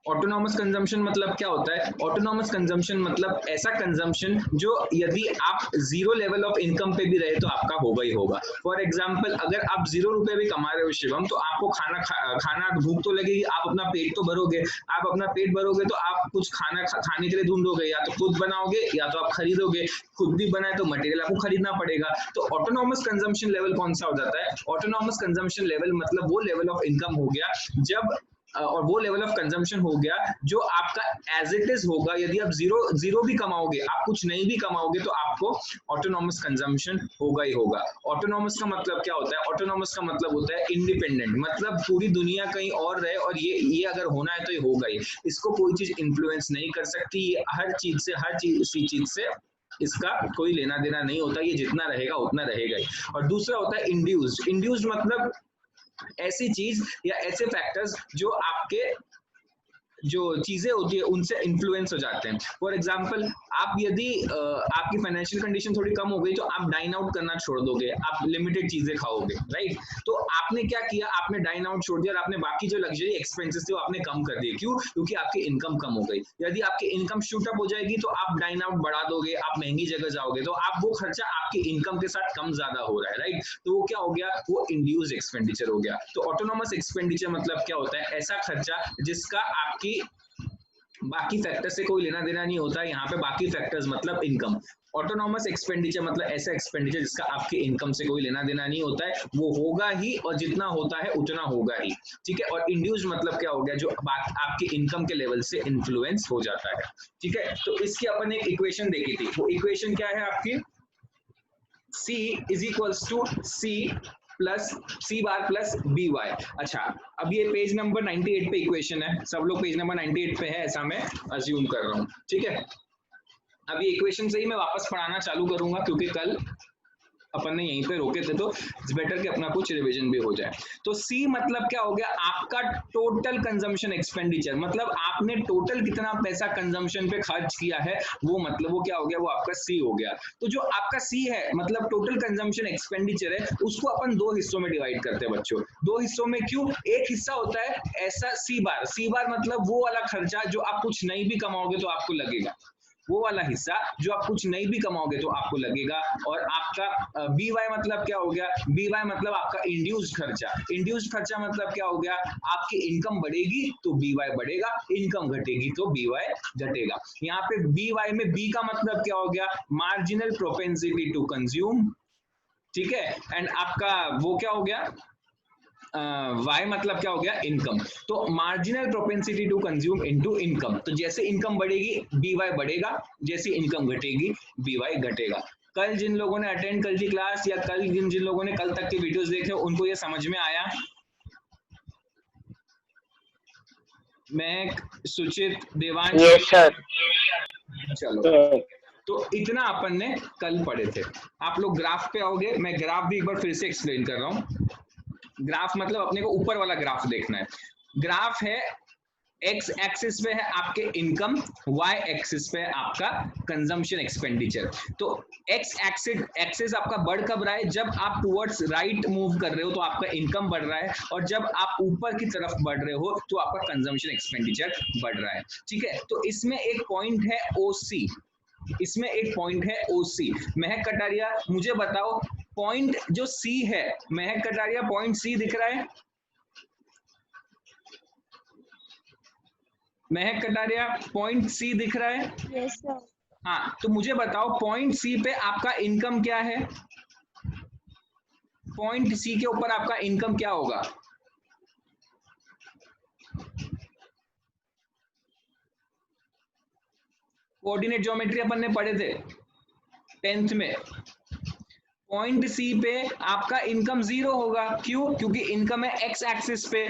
Autonomous consumption मतलब क्या होता है? ऑटोनॉमस कंजम्पशन मतलब ऐसा कंजम्पशन जो यदि आप जीरो लेवल ऑफ इनकम पे भी रहे तो आपका होगा ही होगा। फॉर एग्जांपल, अगर आप 0 रुपए भी कमा रहे हो शिवम, तो आपको खाना भूख तो लगेगी, आप अपना पेट तो भरोगे। आप अपना पेट भरोगे तो आप कुछ खाने के लिए ढूंढोगे, या तो खुद बनाओगे या तो आप खरीदोगे। खुद भी बनाए तो मटेरियल आपको खरीदना पड़ेगा। तो ऑटोनॉमस कंजम्पशन लेवल कौन सा हो जाता है? ऑटोनॉमस कंजम्पशन लेवल मतलब वो लेवल ऑफ इनकम हो गया जब और वो लेवल ऑफ कंजम्पशन हो गया जो आपका एज इट इज होगा। यदि आप जीरो भी कमाओगे, आप कुछ नहीं भी कमाओगे, तो आपको ऑटोनॉमस कंजम्पशन होगा ही होगा। ऑटोनॉमस का मतलब क्या होता है? ऑटोनॉमस का मतलब होता है इंडिपेंडेंट, मतलब पूरी दुनिया कहीं और रहे और ये अगर होना है तो ये होगा ही। इसको कोई चीज इन्फ्लुएंस नहीं कर सकती। ये हर चीज से इसका कोई लेना देना नहीं होता। ये जितना रहेगा उतना रहेगा ही। और दूसरा होता है इंड्यूस्ड मतलब ऐसी चीज या ऐसे फैक्टर्स जो आपके जो चीजें होती है उनसे इन्फ्लुएंस हो जाते हैं। फॉर एग्जाम्पल, आप यदि आपकी फाइनेंशियल कंडीशन थोड़ी कम हो गई तो आप डाइन आउट करना छोड़ दोगे, आप लिमिटेड चीजें खाओगे, राइट? तो आपने क्या किया? आपने डाइन आउट छोड़ दिया और आपने बाकी जो लग्जरी एक्सपेंसेस थे वो आपने कम कर दिए। क्यों? क्योंकि आपकी इनकम कम हो गई। यदि आपकी इनकम शूट अप हो जाएगी तो आप डाइन आउट बढ़ा दोगे, आप महंगी जगह जाओगे, तो आप वो खर्चा आपकी इनकम के साथ कम ज्यादा हो रहा है, राइट? तो वो क्या हो गया? वो इंड्यूस्ड एक्सपेंडिचर हो गया। तो ऑटोनॉमस एक्सपेंडिचर मतलब क्या होता है? ऐसा खर्चा जिसका आपकी बाकी फैक्टर से कोई लेना देना नहीं होता। यहाँ पे बाकी फैक्टर्स मतलब इनकम। ऑटोनॉमस एक्सपेंडिचर मतलब ऐसा एक्सपेंडिचर जिसका आपके इनकम से कोई लेना देना नहीं होता है, वो होगा ही और जितना होता है उतना होगा ही, ठीक है? और इंड्यूस्ड मतलब क्या हो गया? जो आपके इनकम के लेवल से इन्फ्लुएंस हो जाता है, ठीक है? तो इसकी अपन एक इक्वेशन देखी थी। वो इक्वेशन क्या है आपकी? C is equals to C plus C bar plus B Y. अच्छा, अब ये पेज नंबर 98 पे इक्वेशन है। सब लोग पेज नंबर 98 पे है ऐसा मैं अज्यूम कर रहा हूँ, ठीक है? अब ये इक्वेशन से ही मैं वापस पढ़ाना चालू करूंगा क्योंकि कल अपन ने यहीं पे रोके थे, तो इट्स बेटर कि अपना कुछ रिवीजन भी हो जाए। तो सी मतलब क्या हो गया? आपका टोटल कंजम्पशन एक्सपेंडिचर, मतलब आपने टोटल कितना पैसा कंजम्पशन पे खर्च किया है, वो मतलब वो क्या हो गया? वो आपका सी हो गया। तो जो आपका सी है मतलब टोटल कंजम्पशन एक्सपेंडिचर है, उसको अपन दो हिस्सों में डिवाइड करते हैं बच्चों। दो हिस्सों में क्यों? एक हिस्सा होता है ऐसा सी बार मतलब वो वाला खर्चा जो आप कुछ नहीं भी कमाओगे तो आपको लगेगा, वो वाला हिस्सा जो आप कुछ नहीं भी कमाओगे तो आपको लगेगा। और आपका बी वाई मतलब क्या हो गया? बी वाई मतलब आपका इंड्यूस्ड खर्चा। इंड्यूस्ड खर्चा मतलब क्या हो गया? आपकी इनकम बढ़ेगी तो बी वाई बढ़ेगा, इनकम घटेगी तो बी वाई घटेगा। यहाँ पे बी वाई में बी का मतलब क्या हो गया? मार्जिनल प्रोपेंसिटी टू कंज्यूम, ठीक है? एंड आपका वो क्या हो गया? वाई मतलब क्या हो गया? इनकम। तो marginal propensity to consume into income. तो जैसे इनकम बढ़ेगी बी वाई बढ़ेगा, जैसे इनकम घटेगी बी वाई घटेगा। कल जिन लोगों ने अटेंड कल की क्लास या कल जिन लोगों ने कल तक के वीडियोस देखे उनको ये समझ में आया? मैं, सुचित, देवांश? Yes sir. चलो, तो इतना अपन ने कल पढ़े थे। आप लोग ग्राफ पे आओगे, मैं ग्राफ भी एक बार फिर से एक्सप्लेन कर रहा हूँ। ग्राफ मतलब अपने को ऊपर वाला ग्राफ देखना है। ग्राफ है एक्स एक्सिस पे है आपके इनकम, वाई एक्सिस पे है आपका कंजम्पशन एक्सपेंडिचर। तो एक्स एक्सिस आपका बढ़ कब रहा है? जब आप टुवर्ड्स राइट मूव कर रहे हो तो आपका इनकम बढ़ रहा है, और जब आप ऊपर की तरफ बढ़ रहे हो तो आपका कंजम्पशन एक्सपेंडिचर बढ़ रहा है, ठीक है? तो इसमें एक पॉइंट है ओसी, इसमें एक पॉइंट है ओसी। महक कटारिया मुझे बताओ, पॉइंट जो सी है, महक कटारिया पॉइंट सी दिख रहा है? महक कटारिया पॉइंट सी दिख रहा है? Yes sir. हाँ, तो मुझे बताओ पॉइंट सी पे आपका इनकम क्या है? पॉइंट सी के ऊपर आपका इनकम क्या होगा? कोऑर्डिनेट ज्योमेट्री अपन ने पढ़े थे 10th में। पॉइंट सी पे आपका इनकम जीरो होगा। क्यों? क्योंकि इनकम है एक्स एक्सिस पे।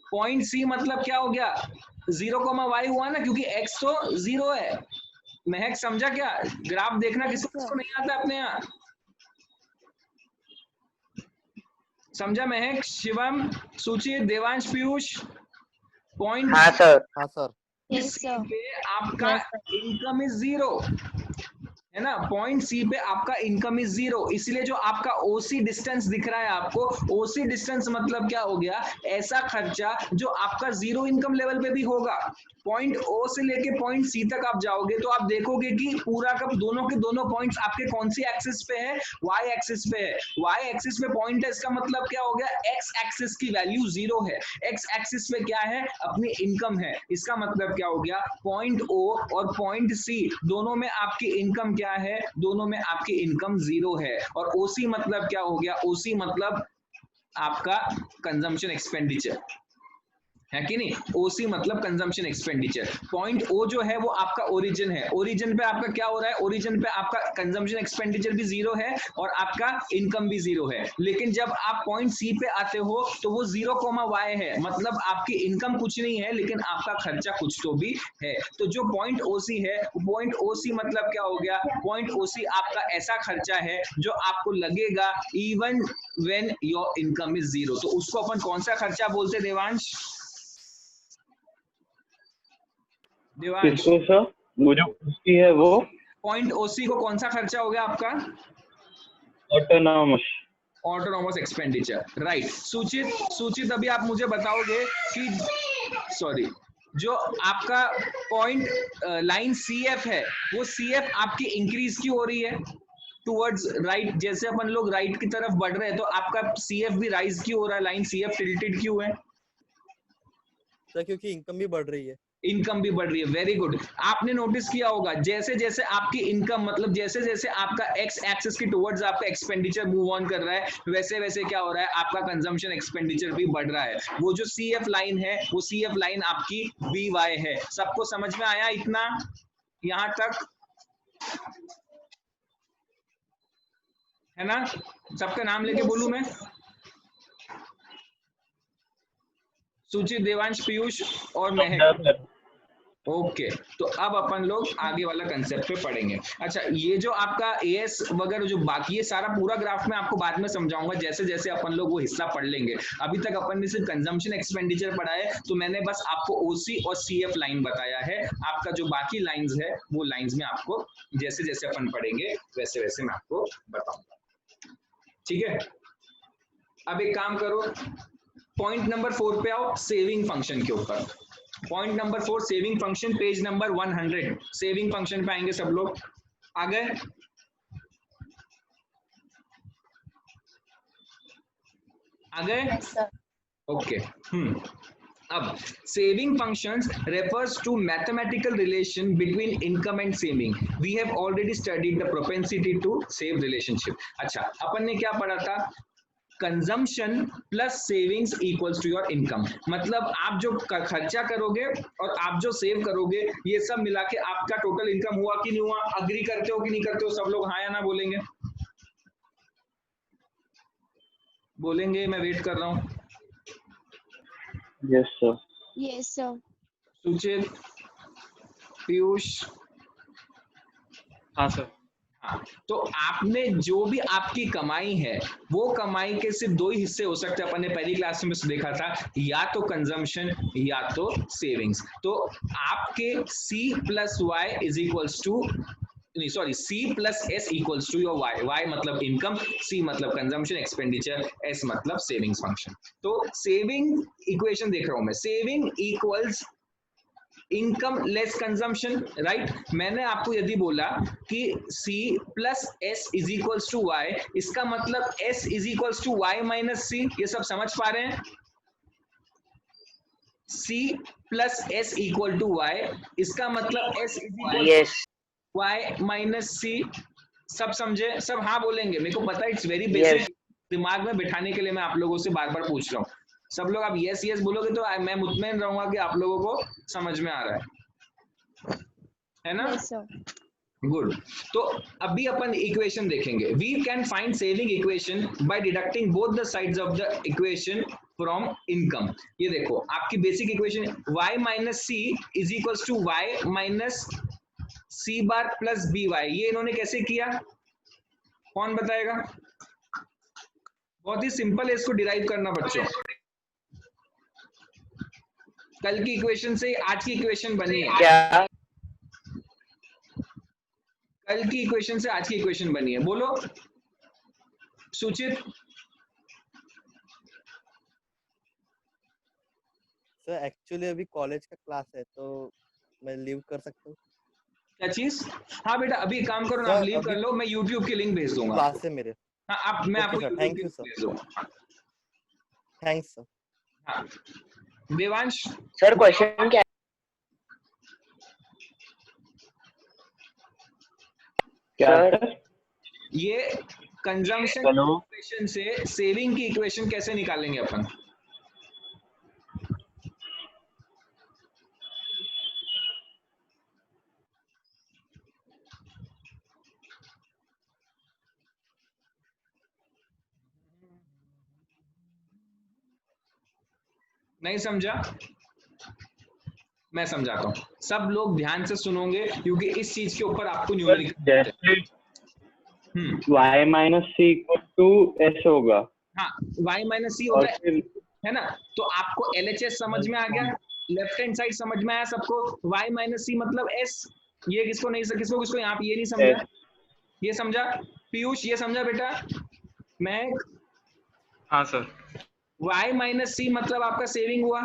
पॉइंट सी मतलब क्या हो गया? 0,y हुआ ना, क्योंकि x तो 0 है। महक समझा क्या? ग्राफ देखना किसी को नहीं आता अपने यहाँ? समझा महक, शिवम, सुचित, देवांश, पीयूष? पॉइंट हाँ सर। हाँ सर। यस सी सर। पे आपका इनकम इज 0, है ना, पॉइंट सी पे आपका इनकम इज जीरो, इसलिए जो आपका ओसी डिस्टेंस दिख रहा है आपको, ओसी डिस्टेंस मतलब क्या हो गया, ऐसा खर्चा जो आपका जीरो इनकम लेवल पे भी होगा। पॉइंट ओ से लेके पॉइंट सी तक आप जाओगे तो आप देखोगे कि पूरा का दोनों के दोनों पॉइंट्स आपके कौन सी एक्सिस पे है, वाई एक्सिस पे है। वाई एक्सिस पे पॉइंट है, इसका मतलब क्या हो गया, एक्स एक्सिस की वैल्यू जीरो है, एक्स एक्सिस पे क्या है, अपनी इनकम है। इसका मतलब क्या हो गया, पॉइंट ओ और पॉइंट सी दोनों में आपकी इनकम क्या है, दोनों में आपकी इनकम जीरो है। और ओसी मतलब क्या हो गया, ओसी मतलब आपका कंजम्पशन एक्सपेंडिचर है कि नहीं, ओसी मतलब कंजम्पशन एक्सपेंडिचर। पॉइंट ओ जो है वो आपका ओरिजिन है, ओरिजिन पे आपका क्या हो रहा है, ओरिजिन पे आपका कंजम्पशन एक्सपेंडिचर भी जीरो है और आपका इनकम भी जीरो है। लेकिन जब आप पॉइंट सी पे आते हो तो वो 0,y है, मतलब आपकी इनकम कुछ नहीं है लेकिन आपका खर्चा कुछ तो भी है। तो जो पॉइंट ओसी है, पॉइंट ओसी मतलब क्या हो गया, पॉइंट ओसी आपका ऐसा खर्चा है जो आपको लगेगा even when your income is zero. तो उसको अपन कौन सा खर्चा बोलते हैं देवांश? देवांश, किसको सर? वो जो उसकी है वो पॉइंट ओसी को कौन सा खर्चा हो गया आपका? ऑटोनॉमस। Autonomous expenditure, right. सूचित, सूचित अभी आप मुझे बताओगे कि सॉरी, जो आपका पॉइंट लाइन सी एफ है, वो सी एफ आपकी इंक्रीज क्यों हो रही है टुवर्ड्स राइट, जैसे अपन लोग राइट की तरफ बढ़ रहे हैं तो आपका सी एफ भी राइज क्यों हो रहा है, लाइन सी एफ टिल्टेड क्यों है? सर क्योंकि इनकम भी बढ़ रही है। इनकम भी बढ़ रही है, वेरी गुड। आपने नोटिस किया होगा जैसे जैसे आपकी इनकम, मतलब जैसे जैसे आपका एक्स एक्सिस की टुवर्ड्स आपका एक्सपेंडिचर मूव ऑन कर रहा है, वैसे वैसे क्या हो रहा है, आपका कंजम्पशन एक्सपेंडिचर भी बढ़ रहा है। वो जो सी एफ लाइन है, वो सी एफ लाइन आपकी बी वाई है। सबको समझ में आया इतना यहां तक, है ना? सबका नाम लेके बोलूं मैं? सुचित, देवांश, पीयूष और महक। ओके, तो अब अपन लोग आगे वाला कंसेप्ट पे पढ़ेंगे। अच्छा, ये जो आपका एएस वगैरह जो बाकी है सारा पूरा ग्राफ में आपको बाद में समझाऊंगा जैसे जैसे अपन लोग वो हिस्सा पढ़ लेंगे। अभी तक अपन ने सिर्फ कंजम्पशन एक्सपेंडिचर पढ़ा है, तो मैंने बस आपको ओसी और सीएफ लाइन बताया है। आपका जो बाकी लाइंस है वो लाइंस में आपको जैसे जैसे अपन पढ़ेंगे वैसे वैसे मैं आपको बताऊंगा, ठीक है? अब एक काम करो, पॉइंट नंबर 4 पे आओ, सेविंग फंक्शन के ऊपर। Point number 4 saving function, page number 100। Saving function पे आएंगे सब लोग, आ गए? आ गए? ओके। अब saving functions refers to mathematical relation between income and saving. We have already studied the propensity to save relationship. अच्छा, अपन ने क्या पढ़ा था, consumption plus savings equals to your income. मतलब आप जो खर्चा करोगे और आप जो सेव करोगे, ये सब मिला के आपका टोटल इनकम हुआ कि नहीं हुआ? अग्री करते हो कि नहीं करते हो सब लोग, हाँ या ना बोलेंगे? बोलेंगे, मैं वेट कर रहा हूँ। Yes sir. Yes sir. सुचित, पीयूष? हाँ सर। हाँ, तो आपने जो भी आपकी कमाई है, वो कमाई के सिर्फ दो ही हिस्से हो सकते हैं, अपन ने पहली क्लास में देखा था, या तो कंजम्पशन या तो सेविंग्स। तो आपके C plus Y is equals to, नहीं sorry, C plus S equals to your Y। Y मतलब इनकम, C मतलब कंजम्पशन एक्सपेंडिचर, S मतलब सेविंग्स फंक्शन। तो सेविंग इक्वेशन देख रहा हूं मैं, saving equals income less consumption, right? मैंने आपको यदि बोला कि C plus S is equals to Y, इसका मतलब S is equals to Y minus C। ये सब समझ पा रहे हैं? C plus S equal to Y, इसका मतलब S is equal to Y minus C। सब समझे? सब हाँ बोलेंगे, मेरे को पता है, इट्स वेरी बेसिक, दिमाग में बिठाने के लिए मैं आप लोगों से बार बार पूछ रहा हूँ। सब लोग आप यस यस बोलोगे तो मैं मुतमईन रहूंगा कि आप लोगों को समझ में आ रहा है ना? Yes sir. गुड। तो अभी अपन इक्वेशन देखेंगे। We can find saving equation by deducting both the sides of the equation from income. ये देखो आपकी basic equation, y minus C is equals to Y minus C bar plus B Y. ये इन्होंने कैसे किया, कौन बताएगा? बहुत ही सिंपल है इसको डिराइव करना बच्चों। कल की इक्वेशन से आज की इक्वेशन बनी है। क्या? कल की इक्वेशन से आज की इक्वेशन बनी है? बोलो सुचित। सर एक्चुअली अभी कॉलेज का क्लास है तो मैं लीव कर सकता हूँ। क्या चीज? हाँ बेटा अभी काम करो ना, आप सर लीव कर अभी लो, मैं यूट्यूब की लिंक भेज दूंगा क्लास आपको। है मेरे। हाँ आप, मैं ओके आपको सर, यूट्यूब थैंक की यू लिंक सर। भेज दूंगा। Thanks sir. हाँ देवांश। सर क्वेश्चन क्या क्या सर? सर? ये कंजम्पशन हेलो। इक्वेशन से सेविंग की इक्वेशन कैसे निकालेंगे अपन? नहीं समझा? मैं समझाता हूँ, सब लोग ध्यान से सुनोगे क्योंकि इस चीज के ऊपर आपको सर न्यूमेरिकल। जैसे y minus C equal to S होगा हाँ y माइनस सी और होता फिर है ना, तो आपको LHS समझ में आ गया, लेफ्ट हैंड साइड समझ में आया सबको, y माइनस सी मतलब s। ये किसको नहीं, किसको किसको यहाँ पे ये नहीं समझा? एस। ये समझा? पीयूष ये समझा बेटा? मैं हाँ सर। y माइनस सी मतलब आपका सेविंग हुआ,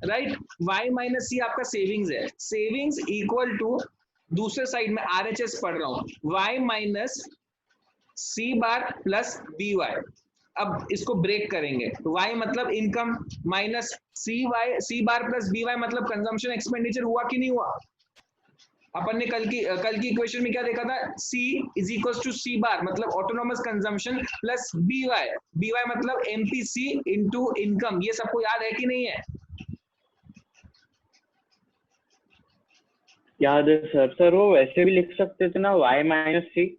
राइट? y माइनस सी आपका सेविंग्स है, सेविंग्स इक्वल टू दूसरे साइड में RHS पढ़ रहा हूँ, y minus C bar plus B Y. अब इसको ब्रेक करेंगे, y मतलब income minus C bar plus B Y मतलब कंजम्पशन एक्सपेंडिचर हुआ कि नहीं हुआ? अपन ने कल की इक्वेशन में क्या देखा था? C is equal to C bar मतलब autonomous consumption plus B Y मतलब MPC इंटू इनकम। ये सबको याद है कि नहीं है? याद है सर। सर वो वैसे भी लिख सकते थे ना, y माइनस सी।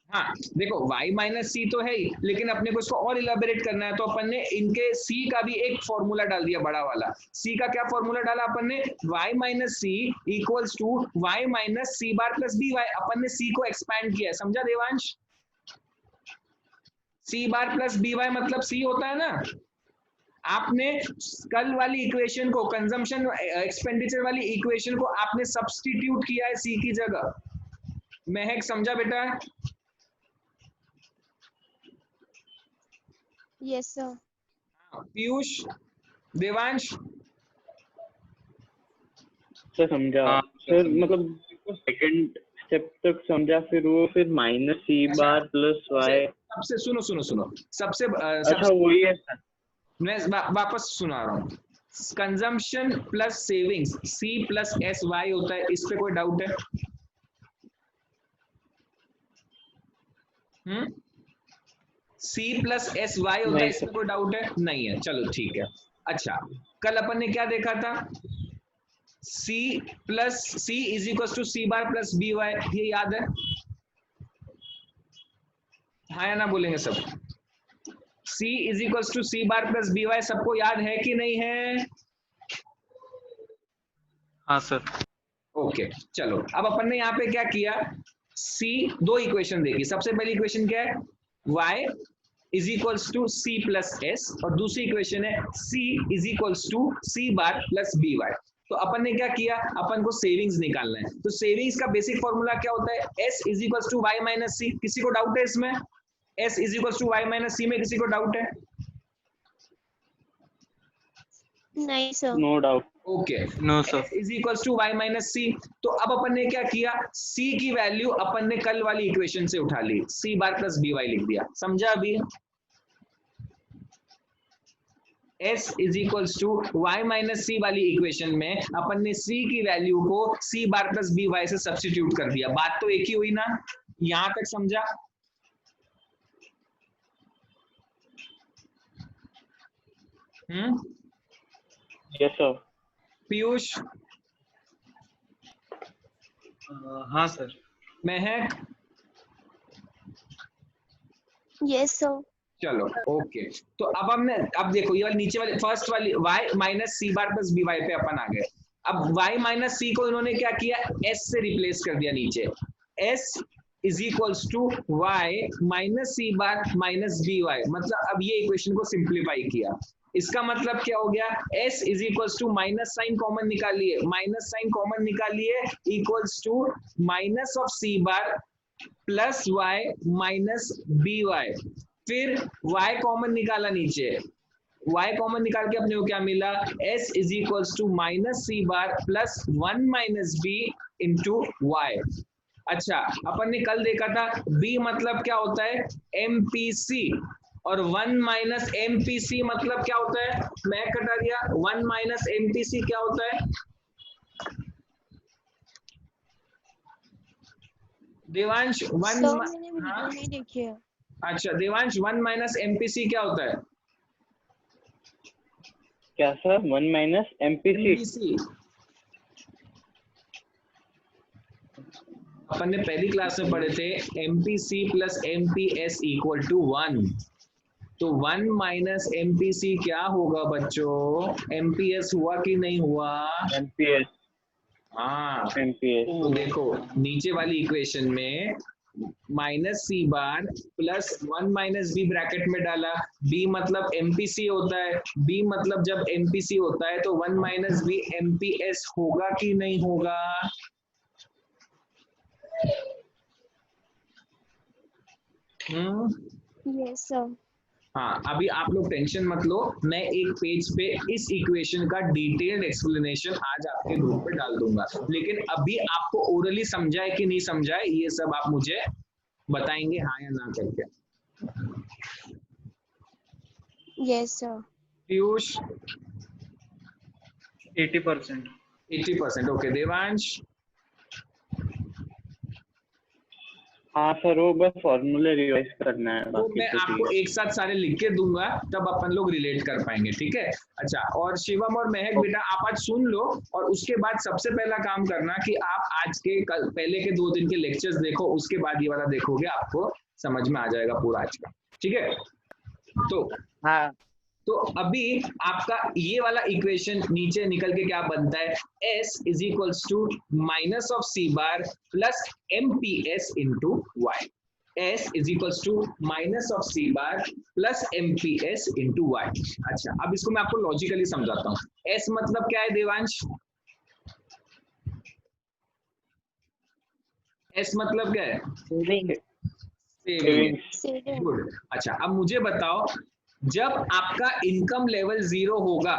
हाँ देखो y माइनस सी तो है ही, लेकिन अपने को इसको और इलाबोरेट करना है, तो अपन ने इनके c का भी एक फॉर्मूला डाल दिया, बड़ा वाला। c का क्या फॉर्मूला डाला अपन ने? y minus C equals to y minus C bar plus B Y. अपन ने c को एक्सपैंड किया है, समझा Devansh? c bar plus B Y मतलब c होता है ना। आपने कल वाली इक्वेशन को, कंजम्पशन एक्सपेंडिचर वाली इक्वेशन को आपने सब्स्टिट्यूट किया है c की जगह। महक समझा बेटा? Yes sir. Piyush, Devansh? Sir समझा हाँ सर, मतलब सेकंड स्टेप तक समझा, फिर वो फिर minus C bar plus Y. सबसे सुनो सुनो सुनो, सबसे अच्छा वही है सर। मैं वापस सुना रहा हूँ। Consumption plus savings C plus S Y होता है, इस पे कोई डाउट है? C प्लस एस वाई होता है, नहीं इसमें सर। कोई डाउट है? नहीं है, चलो ठीक है। अच्छा कल अपन ने क्या देखा था? C plus C is equal to C bar plus B Y, ये याद है? हाँ या ना बोलेंगे सब? C is equal to C bar plus B Y सबको याद है कि नहीं है? हाँ सर। ओके चलो, अब अपन ने यहाँ पे क्या किया? C दो इक्वेशन देखी, सबसे पहली इक्वेशन क्या है? y is equals to C plus S, और दूसरी इक्वेशन है C is equals to C bar plus B Y. तो अपन ने क्या किया? अपन को सेविंग्स निकालना है, तो सेविंग्स का बेसिक फॉर्मूला क्या होता है? S is equals to Y minus C. किसी को डाउट है इसमें? S is equals to Y minus C में किसी को डाउट है? नहीं sir. No doubt. Okay no sir. S is equal to Y minus C. तो अब अपन ने क्या किया? C की वैल्यू अपन ने कल वाली इक्वेशन से उठा ली, C bar plus B Y लिख दिया, समझा? अभी S is equal to Y minus C वाली इक्वेशन में अपन ने C की वैल्यू को C bar plus B Y से सब्स्टिट्यूट कर दिया। बात तो एक ही हुई ना? यहां तक समझा? Yes sir. पीयूष? हाँ सर। महक? Yes sir. चलो ओके, तो अब हमने, अब देखो ये वाली नीचे वाली फर्स्ट वाली y minus C bar plus B Y पे अपन आ गए। अब y माइनस सी को इन्होंने क्या किया? s से रिप्लेस कर दिया नीचे। s is equals to Y minus C bar minus B Y, मतलब अब ये इक्वेशन को सिंप्लीफाई किया। इसका मतलब क्या हो गया? s is equals to minus sign common निकालिए, माइनस साइन कॉमन निकालिए, equals to minus of C bar plus Y minus B Y, फिर y कॉमन निकाला नीचे, y कॉमन निकाल के अपने को क्या मिला, s is equals to minus C bar plus 1 minus B into Y. अच्छा, अपन ने कल देखा था b मतलब क्या होता है, MPC, और 1 माइनस MPC मतलब क्या होता है, मैं कटा दिया, 1 माइनस MPC क्या होता है देवांश, 1 सर मैंने वीडियो नहीं देखी है। अच्छा देवांश, 1 माइनस MPC क्या होता है, क्या सर, 1 माइनस MPC? MPC अपन ने पहली क्लास में पढ़े थे, MPC plus MPS equal to 1, तो 1 माइनस MPC क्या होगा बच्चों, MPS हुआ कि नहीं हुआ, MPS, हाँ। MPS। तो देखो नीचे वाली इक्वेशन में minus C bar plus 1 minus B bracket में डाला, बी मतलब MPC होता है, बी मतलब जब MPC होता है तो 1 माइनस बी MPS होगा कि नहीं होगा, यस सर। हाँ। अभी आप लोग टेंशन मत लो, मैं एक पेज पे इस इक्वेशन का डिटेल्ड एक्सप्लेनेशन आज आपके ग्रुप पे डाल दूंगा, लेकिन अभी आपको ओरली समझाए कि नहीं समझाए ये सब आप मुझे बताएंगे हाँ या ना करके। Yes sir. Piyush 80%। 80%, okay. Devansh हाँ सर, वो बस फॉर्मूले रिवाइज करना है, तो बाकी मैं तो आपको ठीक है। एक साथ सारे लिख के दूंगा, तब अपन लोग रिलेट कर पाएंगे, ठीक है। अच्छा, और शिवम और महक बेटा आप आज सुन लो, और उसके बाद सबसे पहला काम करना कि आप आज के कल पहले के 2 दिन के लेक्चर्स देखो, उसके बाद ये वाला देखोगे, आपको समझ में आ जाएगा पूरा आज का, ठीक है। तो हाँ तो अभी आपका ये वाला इक्वेशन नीचे निकल के क्या बनता है, s is equals to minus of C bar plus MPS into Y, s is equals to minus of C bar plus MPS into Y. अच्छा, अब इसको मैं आपको लॉजिकली समझाता हूँ। s मतलब क्या है देवांश, s मतलब क्या है, सेविंग, सेविंग। गुड। अच्छा, अब मुझे बताओ, जब आपका इनकम लेवल 0 होगा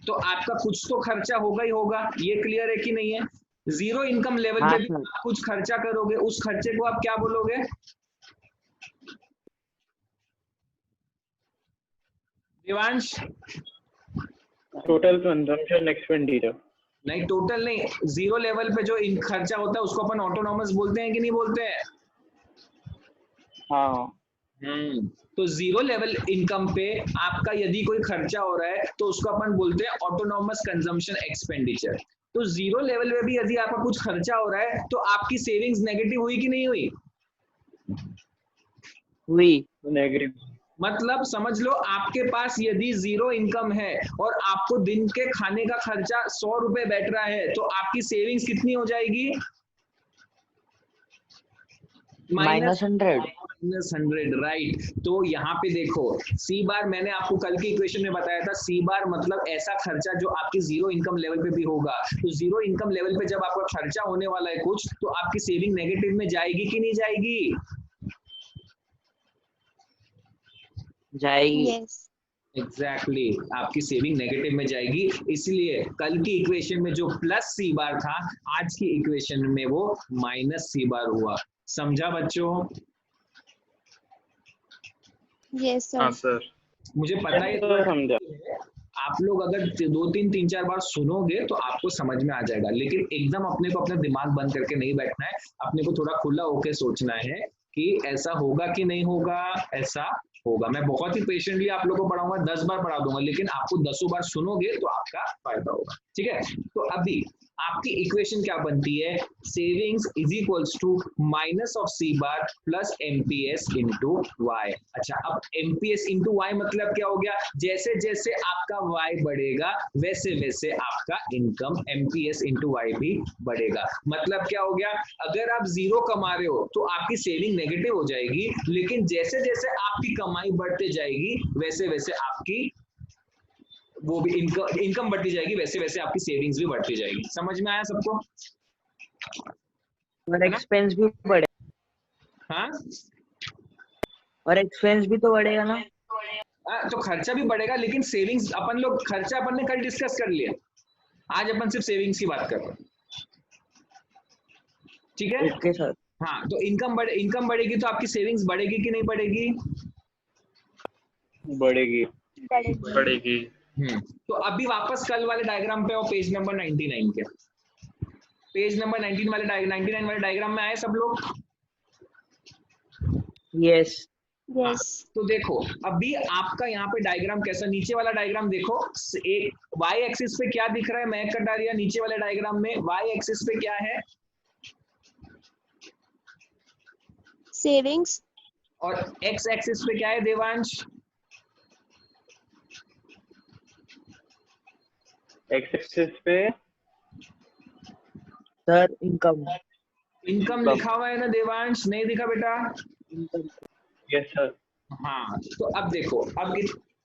तो आपका कुछ तो खर्चा होगा ही होगा, ये क्लियर है कि नहीं है। 0 इनकम लेवल पे भी आप कुछ खर्चा करोगे, उस खर्चे को आप क्या बोलोगे, देवांश, टोटल कंजम्पशन एक्सपेंडिचर। नहीं टोटल नहीं, 0 लेवल पे जो खर्चा होता है उसको अपन ऑटोनॉमस बोलते हैं कि नहीं बोलते हैं। हाँ। तो 0 लेवल इनकम पे आपका यदि कोई खर्चा हो रहा है तो उसको अपन बोलते हैं ऑटोनॉमस कंजम्पशन एक्सपेंडिचर। तो 0 लेवल पे भी यदि आपका कुछ खर्चा हो रहा है तो आपकी सेविंग्स नेगेटिव हुई कि नहीं हुई, हुई। नेगेटिव। मतलब समझ लो, आपके पास यदि 0 इनकम है और आपको दिन के खाने का खर्चा 100 रुपए बैठ रहा है तो आपकी सेविंग्स कितनी हो जाएगी, -100। -100, राइट। तो यहाँ पे देखो, सी बार मैंने आपको कल के इक्वेशन में बताया था, सी बार मतलब ऐसा खर्चा जो आपकी 0 इनकम लेवल पे भी होगा। तो 0 इनकम लेवल पे जब आपका खर्चा होने वाला है कुछ, तो आपकी सेविंग नेगेटिव में जाएगी कि नहीं जाएगी, जाएगी। यस एग्जैक्टली आपकी सेविंग नेगेटिव में जाएगी। इसलिए कल की इक्वेशन में जो प्लस सी बार था, आज की इक्वेशन में वो माइनस सी बार हुआ। समझा बच्चों, यस हाँ सर। सर। मुझे पता है तो समझा। आप लोग अगर 2-3-3-4 बार सुनोगे तो आपको समझ में आ जाएगा, लेकिन एकदम अपने को अपना दिमाग बंद करके नहीं बैठना है, अपने को थोड़ा खुला होकर सोचना है कि ऐसा होगा कि नहीं होगा, ऐसा होगा। मैं बहुत ही पेशेंटली आप लोगों को पढ़ाऊंगा, 10 बार पढ़ा दूंगा, लेकिन आपको 10 बार सुनोगे तो आपका फायदा होगा, ठीक है। तो अभी आपकी इक्वेशन क्या बनती है, savings is equals to minus of C bar plus MPS into Y. अच्छा, अब MPS इंटू वाई मतलब क्या हो गया, जैसे जैसे आपका वाई बढ़ेगा वैसे वैसे आपका इनकम MPS इंटू वाई भी बढ़ेगा। मतलब क्या हो गया, अगर आप 0 कमा रहे हो तो आपकी सेविंग नेगेटिव हो जाएगी, लेकिन जैसे जैसे आपकी कमाई बढ़ते जाएगी वैसे वैसे आपकी वो भी इनकम बढ़ती जाएगी, वैसे वैसे आपकी सेविंग्स भी बढ़ती जाएगी। समझ में आया सबको, और एक्सपेंस भी बढ़े। हाँ और एक्सपेंस भी तो बढ़ेगा ना। तो खर्चा भी बढ़ेगा, लेकिन सेविंग्स अपन लोग, खर्चा अपन ने कल डिस्कस कर लिया, आज अपन सिर्फ सेविंग्स की बात कर रहे हैं। ठीक है। Okay sir. हाँ, तो इनकम बढ़ेगी तो आपकी सेविंग्स बढ़ेगी कि नहीं बढ़ेगी? बढ़ेगी। बढ़ेगी। बढ़ेगी। तो अभी वापस कल वाले डायग्राम पे और पेज नंबर 99 के, पेज नंबर 99 वाले डायग्राम में आए सब लोग? यस। यस। तो देखो अभी आपका यहाँ पे डायग्राम कैसा, नीचे वाला डायग्राम देखो, एक y एक्सिस पे क्या दिख रहा है मैं कटारिया, नीचे वाले डायग्राम में y एक्सिस पे क्या है सेविंग्स। और x एक्सिस पे क्या है देवांश? एक्स एक्सिस पे सर इनकम। इनकम लिखा हुआ है ना देवांश, नहीं दिखा बेटा? Yes sir. हाँ, तो अब देखो,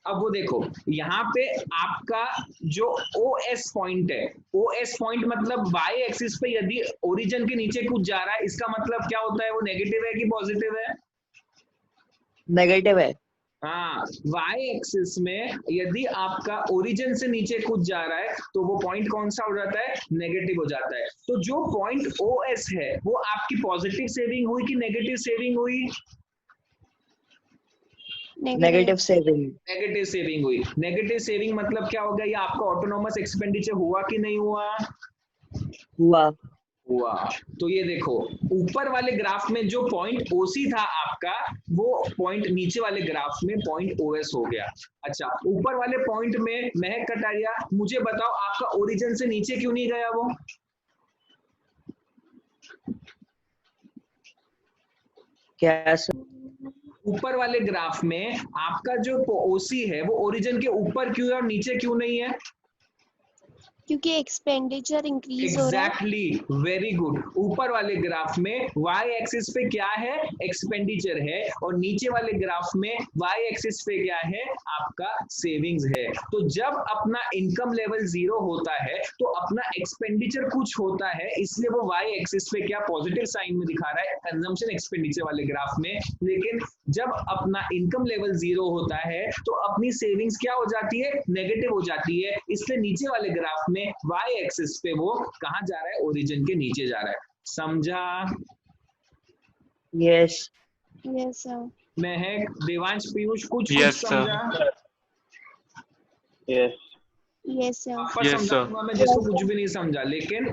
अब वो देखो यहाँ पे आपका जो OS पॉइंट है, OS पॉइंट मतलब y एक्सिस पे यदि ओरिजिन के नीचे कुछ जा रहा है, इसका मतलब क्या होता है, वो नेगेटिव है कि पॉजिटिव है? नेगेटिव है। हाँ, y एक्सिस में यदि आपका ओरिजिन से नीचे कुछ जा रहा है तो वो पॉइंट कौन सा हो जाता है, नेगेटिव हो जाता है। तो जो पॉइंट OS है वो आपकी पॉजिटिव सेविंग हुई कि नेगेटिव सेविंग हुई? Negative saving. नेगेटिव सेविंग हुई। नेगेटिव सेविंग मतलब क्या हो गया, ये आपका ऑटोनोमस एक्सपेंडिचर हुआ कि नहीं हुआ? हुआ। हुआ। तो ये देखो ऊपर वाले ग्राफ में जो पॉइंट OC था आपका, वो पॉइंट नीचे वाले ग्राफ में पॉइंट OS हो गया। अच्छा, ऊपर वाले पॉइंट में महक कटारिया मुझे बताओ, आपका ओरिजिन से नीचे क्यों नहीं गया वो? क्या सर? ऊपर वाले ग्राफ में आपका जो OC है वो ओरिजिन के ऊपर क्यों है और नीचे क्यों नहीं है? क्योंकि एक्सपेंडिचर इंक्रीज हो रहा है। Exactly, very good. ऊपर वाले ग्राफ में y एक्सिस पे क्या है, एक्सपेंडिचर है, और नीचे वाले ग्राफ में y एक्सिस पे क्या है, आपका सेविंग्स है। तो जब अपना इनकम लेवल 0 होता है तो अपना एक्सपेंडिचर कुछ होता है, इसलिए वो y एक्सिस पे क्या पॉजिटिव साइन में दिखा रहा है, कंजम्पशन एक्सपेंडिचर वाले ग्राफ में। लेकिन जब अपना इनकम लेवल 0 होता है तो अपनी सेविंग्स क्या हो जाती है, नेगेटिव हो जाती है। इसलिए नीचे वाले ग्राफ में y एक्सिस पे वो कहां जा रहा है, ओरिजिन के नीचे जा रहा है। समझा? यस। Yes sir. महक, देवांश, पीयूष कुछ Yes, sir. समझा? यस। Yes sir. पर Yes, समझा sir. दूंगा मैं जिसको कुछ भी नहीं समझा, लेकिन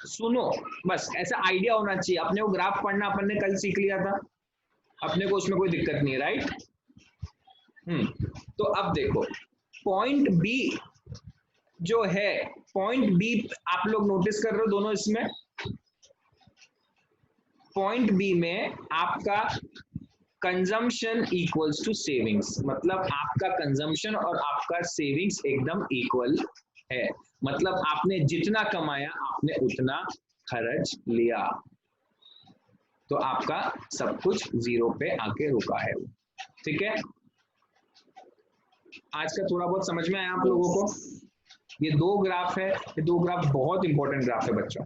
सुनो, बस ऐसा आइडिया होना चाहिए। अपने को ग्राफ पढ़ना अपन ने कल सीख लिया था, अपने को उसमें कोई दिक्कत नहीं है, राइट? तो अब देखो पॉइंट बी जो है, पॉइंट बी आप लोग नोटिस कर रहे हो दोनों इसमें, पॉइंट बी में आपका कंजम्पशन इक्वल्स टू सेविंग्स, मतलब आपका कंजम्पशन और आपका सेविंग्स एकदम इक्वल है। मतलब आपने जितना कमाया आपने उतना खर्च लिया, तो आपका सब कुछ 0 पे आके रुका है। ठीक है, आज का थोड़ा बहुत समझ में आया आप लोगों को? ये 2 ग्राफ है, ये 2 ग्राफ बहुत इंपॉर्टेंट ग्राफ है बच्चों।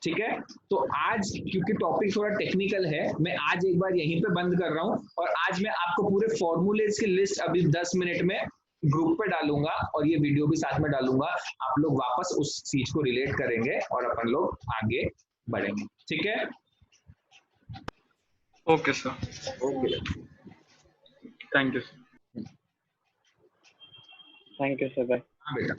ठीक है, तो आज क्योंकि टॉपिक थोड़ा टेक्निकल है, मैं आज एक बार यहीं पे बंद कर रहा हूं, और आज मैं आपको पूरे फॉर्मूलेज की लिस्ट अभी 10 मिनट में ग्रुप पे डालूंगा, और ये वीडियो भी साथ में डालूंगा। आप लोग वापस उस चीज को रिलेट करेंगे और अपन लोग आगे बढ़ेंगे। ठीक है, Okay, sir. Okay, Thank you, sir. Thank you sir. Bye. हाँ बेटा।